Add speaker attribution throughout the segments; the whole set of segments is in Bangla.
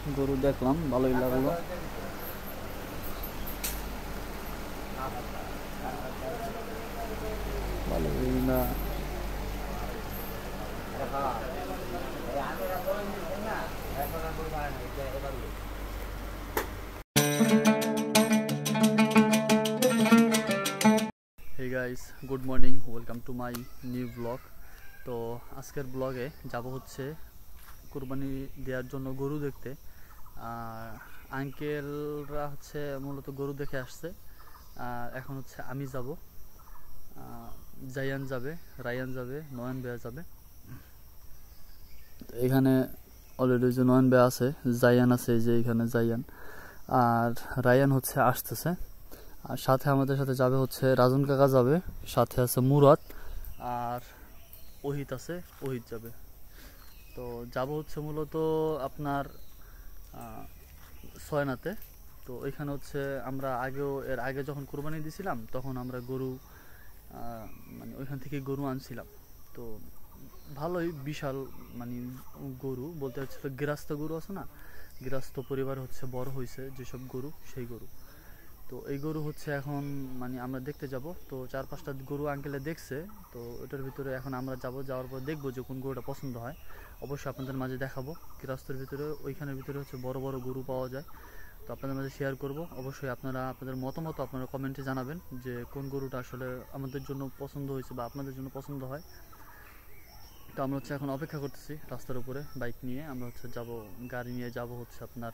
Speaker 1: গরু দেখলাম, ভালোই লাগলো। ভালোই না Hey guys, good morning, welcome to my new vlog. তো আজকের ব্লগে যাব হচ্ছে কুরবানি দেওয়ার জন্য গরু দেখতে। আঙ্কেলরা হচ্ছে মূলত গরু দেখে আসছে। এখন হচ্ছে আমি যাব, জায়ান যাবে, রায়ান যাবে, নয়ন বেয়া যাবে। এখানে অলরেডি যে নয়ন বেয়া আছে, জায়ান আছে, যে এখানে জায়ান আর রায়ান হচ্ছে আসতেছে। আর সাথে আমাদের সাথে যাবে হচ্ছে রাজন কাকা যাবে, সাথে আছে মুরাদ আর ওহিত আছে, ওহিত যাবে। তো যাব হচ্ছে মূলত আপনার সয়নাতে। তো ওইখানে হচ্ছে আমরা এর আগে যখন কোরবানি দিয়েছিলাম তখন আমরা গরু মানে ওইখান থেকে গরু আনছিলাম। তো ভালোই বিশাল মানে গরু বলতে হচ্ছে, তো গৃহস্থ গরু আছে না, গৃহস্থ পরিবার হচ্ছে বড় হয়েছে যেসব গরু, সেই গরু। তো এই গরু হচ্ছে এখন মানে আমরা দেখতে যাব। তো 4-5টা গরু আঙ্কেলে দেখছে, তো ওটার ভিতরে এখন আমরা যাব, যাওয়ার পর দেখবো যে কোন গরুটা পছন্দ হয়। অবশ্যই আপনাদের মাঝে দেখাবো। গৃহস্থের ভিতরে ওইখানের ভিতরে হচ্ছে বড় বড় গরু পাওয়া যায়, তো আপনাদের মাঝে শেয়ার করব। অবশ্যই আপনারা আপনাদের মতামত আপনারা কমেন্টে জানাবেন যে কোন গরুটা আসলে আমাদের জন্য পছন্দ হয়েছে বা আপনাদের জন্য পছন্দ হয়। তো আমরা হচ্ছে এখন অপেক্ষা করতেছি রাস্তার উপরে বাইক নিয়ে। আমরা হচ্ছে যাব, গাড়ি নিয়ে যাব হচ্ছে আপনার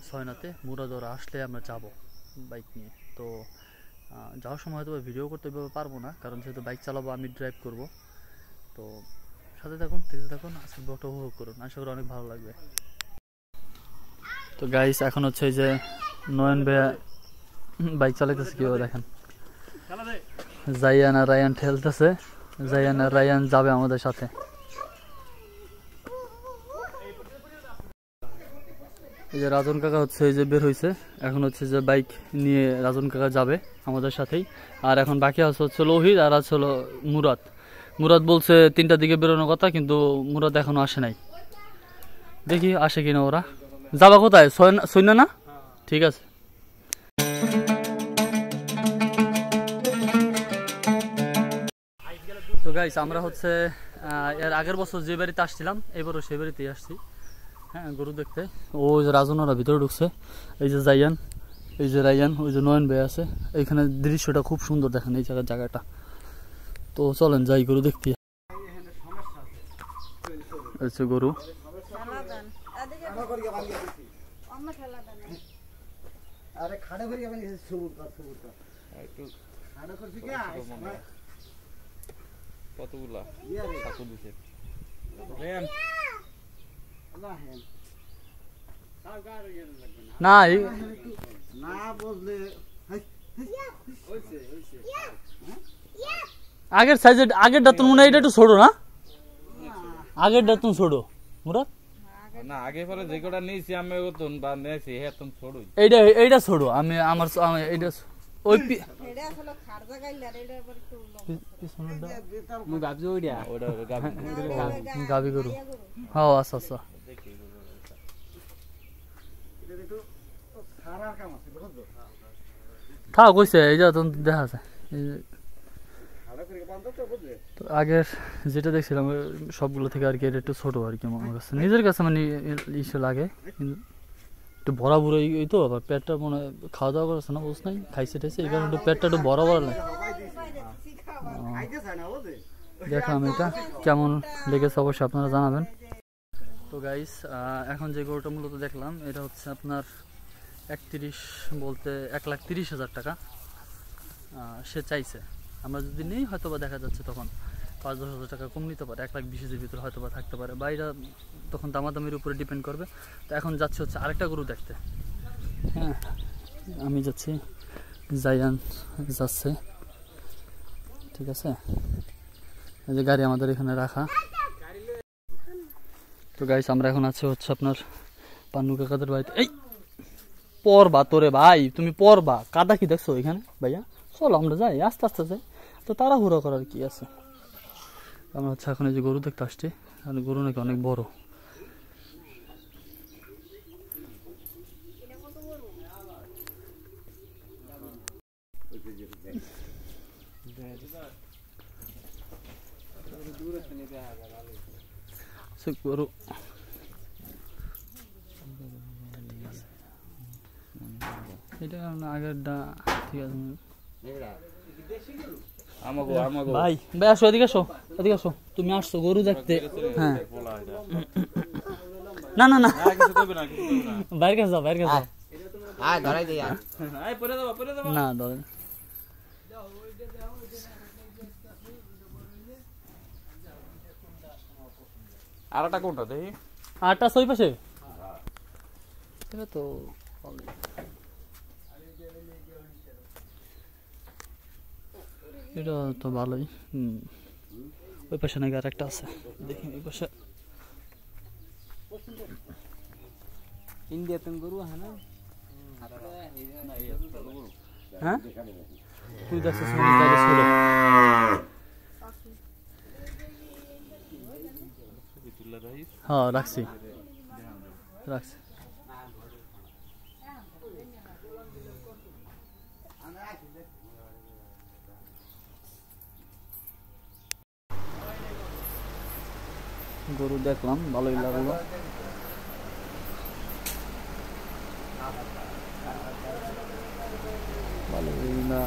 Speaker 1: সয়নাতে। মুরাদরা আসলে আমরা যাব বাইক নিয়ে। তো যাওয়ার সময় হয়তো ভিডিও করতে পারবো না, কারণ যেহেতু বাইক চালাবো, আমি ড্রাইভ করব। তো সাথে থাকুন, দেখতে থাকুন, আজকের ব্লগটা উপভোগ করুন, আশা করি অনেক ভালো লাগবে। তো গাইস এখন হচ্ছে এই যে নয়ন ভাইয়া বাইক চালাইতেছে, কিভাবে দেখেন। জায়ান আর রায়ান ঠেলতেছে, জায়ান আর রায়ান যাবে আমাদের সাথে। এই যে রাজন কাকা হচ্ছে এই যে বের হয়েছে, এখন হচ্ছে যে বাইক নিয়ে রাজন কাকা যাবে আমাদের সাথেই। আর এখন বাকি আছে হচ্ছে লোহিত আর আছে হলো মুরাদ। মুরাদ বলছে 3টার দিকে বেরোনোর কথা, কিন্তু মুরাদ এখনো আসে নাই। দেখি আসে কিনা ওরা। যাবা কোথায়? সৈন্য না? ঠিক আছে। তো গাইস আমরা হচ্ছে এর আগের বছর যে বাড়িতে আসছিলাম, এবারও সেই বাড়িতেই আসছি, হ্যাঁ, গরু দেখতে। ও যে রাজনরা ভিতরে ঢুকছে, এই যে জায়ান, এই যে রায়ান, ওই যে নয়ন ভাই আছে। এইখানে দৃশ্যটা খুব সুন্দর, দেখেন এই জায়গাটা। তো চলেন যাই গরু দেখতে। হচ্ছে গরু।
Speaker 2: কতগুলা
Speaker 1: না আগের সাইজে, আগেরটা তো মনে হয় এটা একটু ছোট না, আগেরটা তুমি ছোট মুরাদ
Speaker 2: না, আগে পরে যে কটা নিয়েছি আমি ওতন বা নিয়েছি হেতন ছোটই।
Speaker 1: এইটা ছোট, আমি আমার এইটা ওই
Speaker 2: এটা আসলে খারজা গাইলার এটা পরে একটু আমি ভাবছি ওটা
Speaker 1: গাবি গরু। হ্যাঁ আচ্ছা আচ্ছা। থাক কইছে, এই যে দেখা যায়। তো আগের যেটা দেখছিলাম সবগুলো থেকে আর কি এটা একটু ছোট আর কি, আমার কাছে নিজের কাছে মানে ইসে লাগে, কিন্তু একটু বড়া বুড়ো এই তো। আবার পেটটা মনে খাওয়া দাওয়া করেছে না, বুঝ নাই, খাইছে টাইছে, এই কারণে একটু পেটটা একটু বড় বড় লাগে। দেখলাম এটা কেমন লেগেছে অবশ্যই আপনারা জানাবেন। তো গাইস এখন যে গরুটা মূলত দেখলাম, এটা হচ্ছে আপনার 31 বলতে 1,30,000 টাকা সে চাইছে। আমরা যদি নেই হয়তো বা দেখা যাচ্ছে তখন 5-10 হাজার টাকা কম নিতে পারে, 1,20,000 ভিতরে হয়তো বা থাকতে পারে, বা এটা তখন দামাদামির উপরে ডিপেন্ড করবে। তো এখন যাচ্ছে হচ্ছে আরেকটা গরু দেখতে। হ্যাঁ, আমি যাচ্ছি, জায়ান যাচ্ছে, ঠিক আছে। এই যে গাড়ি আমাদের এখানে রাখা। তো গাইস আমরা এখন আছি হচ্ছে আপনার পান্নু কাকাদের বাড়িতে। এই পরবা তোরে ভাই, তুমি পরবা, কাদা কি দেখছো এখানে ভাইয়া? চলো আমরা যাই, আস্তে আস্তে যাই, তো তাড়াহুড়ো করার কি আছে। আমরা হচ্ছে এখন এই যে গরু দেখতে আসছি, গরু নাকি অনেক বড়। গরু এটা আগেরটা ঠিক আছে ভাই ভাই আসো এদিকে আসো তুমি আসছো গরু দেখতে হ্যাঁ না না না বাইরে কাছে যাও না ধরে
Speaker 3: আরটা কোনটা দেখি
Speaker 1: আটটা ছয় পাশে এটা তো এটা তো ভালোই ওই পাশে নাকি আর একটা আছে দেখি ওই পাশে
Speaker 2: ইন্ডিয়া তুমি গরু হ্যাঁ না
Speaker 1: হ্যাঁ তুই দেখছিস হ্যাঁ রাখছি গরু দেখলাম ভালোই লাগলো ভালোই না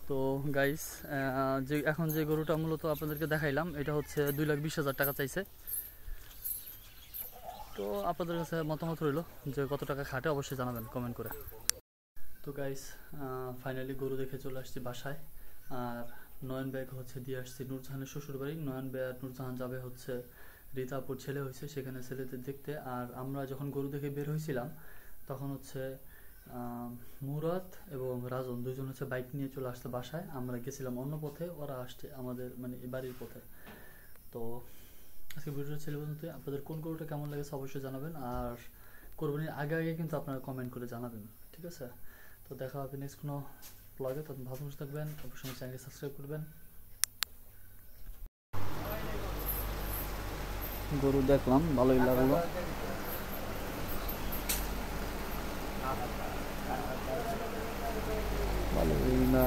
Speaker 1: তো গাইস যে এখন যে গরুটা মূলত আপনাদেরকে দেখাইলাম এটা হচ্ছে 2,20,000 টাকা চাইছে তো আপনাদের কাছে মতামত রইল যে কত টাকা খাটে অবশ্যই জানাবেন কমেন্ট করে তো গাইস ফাইনালি গরু দেখে চলে আসছি বাসায় আর নয়ন ব্যাগ হচ্ছে দিয়ে আসছি নূরজাহানের শ্বশুর বাড়ি নয়ন ব্যাগ আর নূরজাহান যাবে হচ্ছে রীতাপুর ছেলে হয়েছে সেখানে ছেলেদের দেখতে আর আমরা যখন গরু দেখে বের হয়েছিলাম তখন হচ্ছে মুরাদ এবং রাজন দুজন হচ্ছে বাইক নিয়ে চলে আসছে বাসায় আমরা গেছিলাম অন্য পথে ওরা আসছে আমাদের মানে বাড়ির পথে তো আজকে ভিডিওটা ছিল পর্যন্ত আপনাদের কোন গরুটা কেমন লেগেছে অবশ্যই জানাবেন আর কোরবানির আগে কিন্তু আপনারা কমেন্ট করে জানাবেন ঠিক আছে তো দেখা হবে নেক্সট কোনো ব্লগে তখন ভালো থাকবেন অবশ্যই চ্যানেলকে সাবস্ক্রাইব করবেন গরু দেখলাম ভালোই লাগলো ভালোই না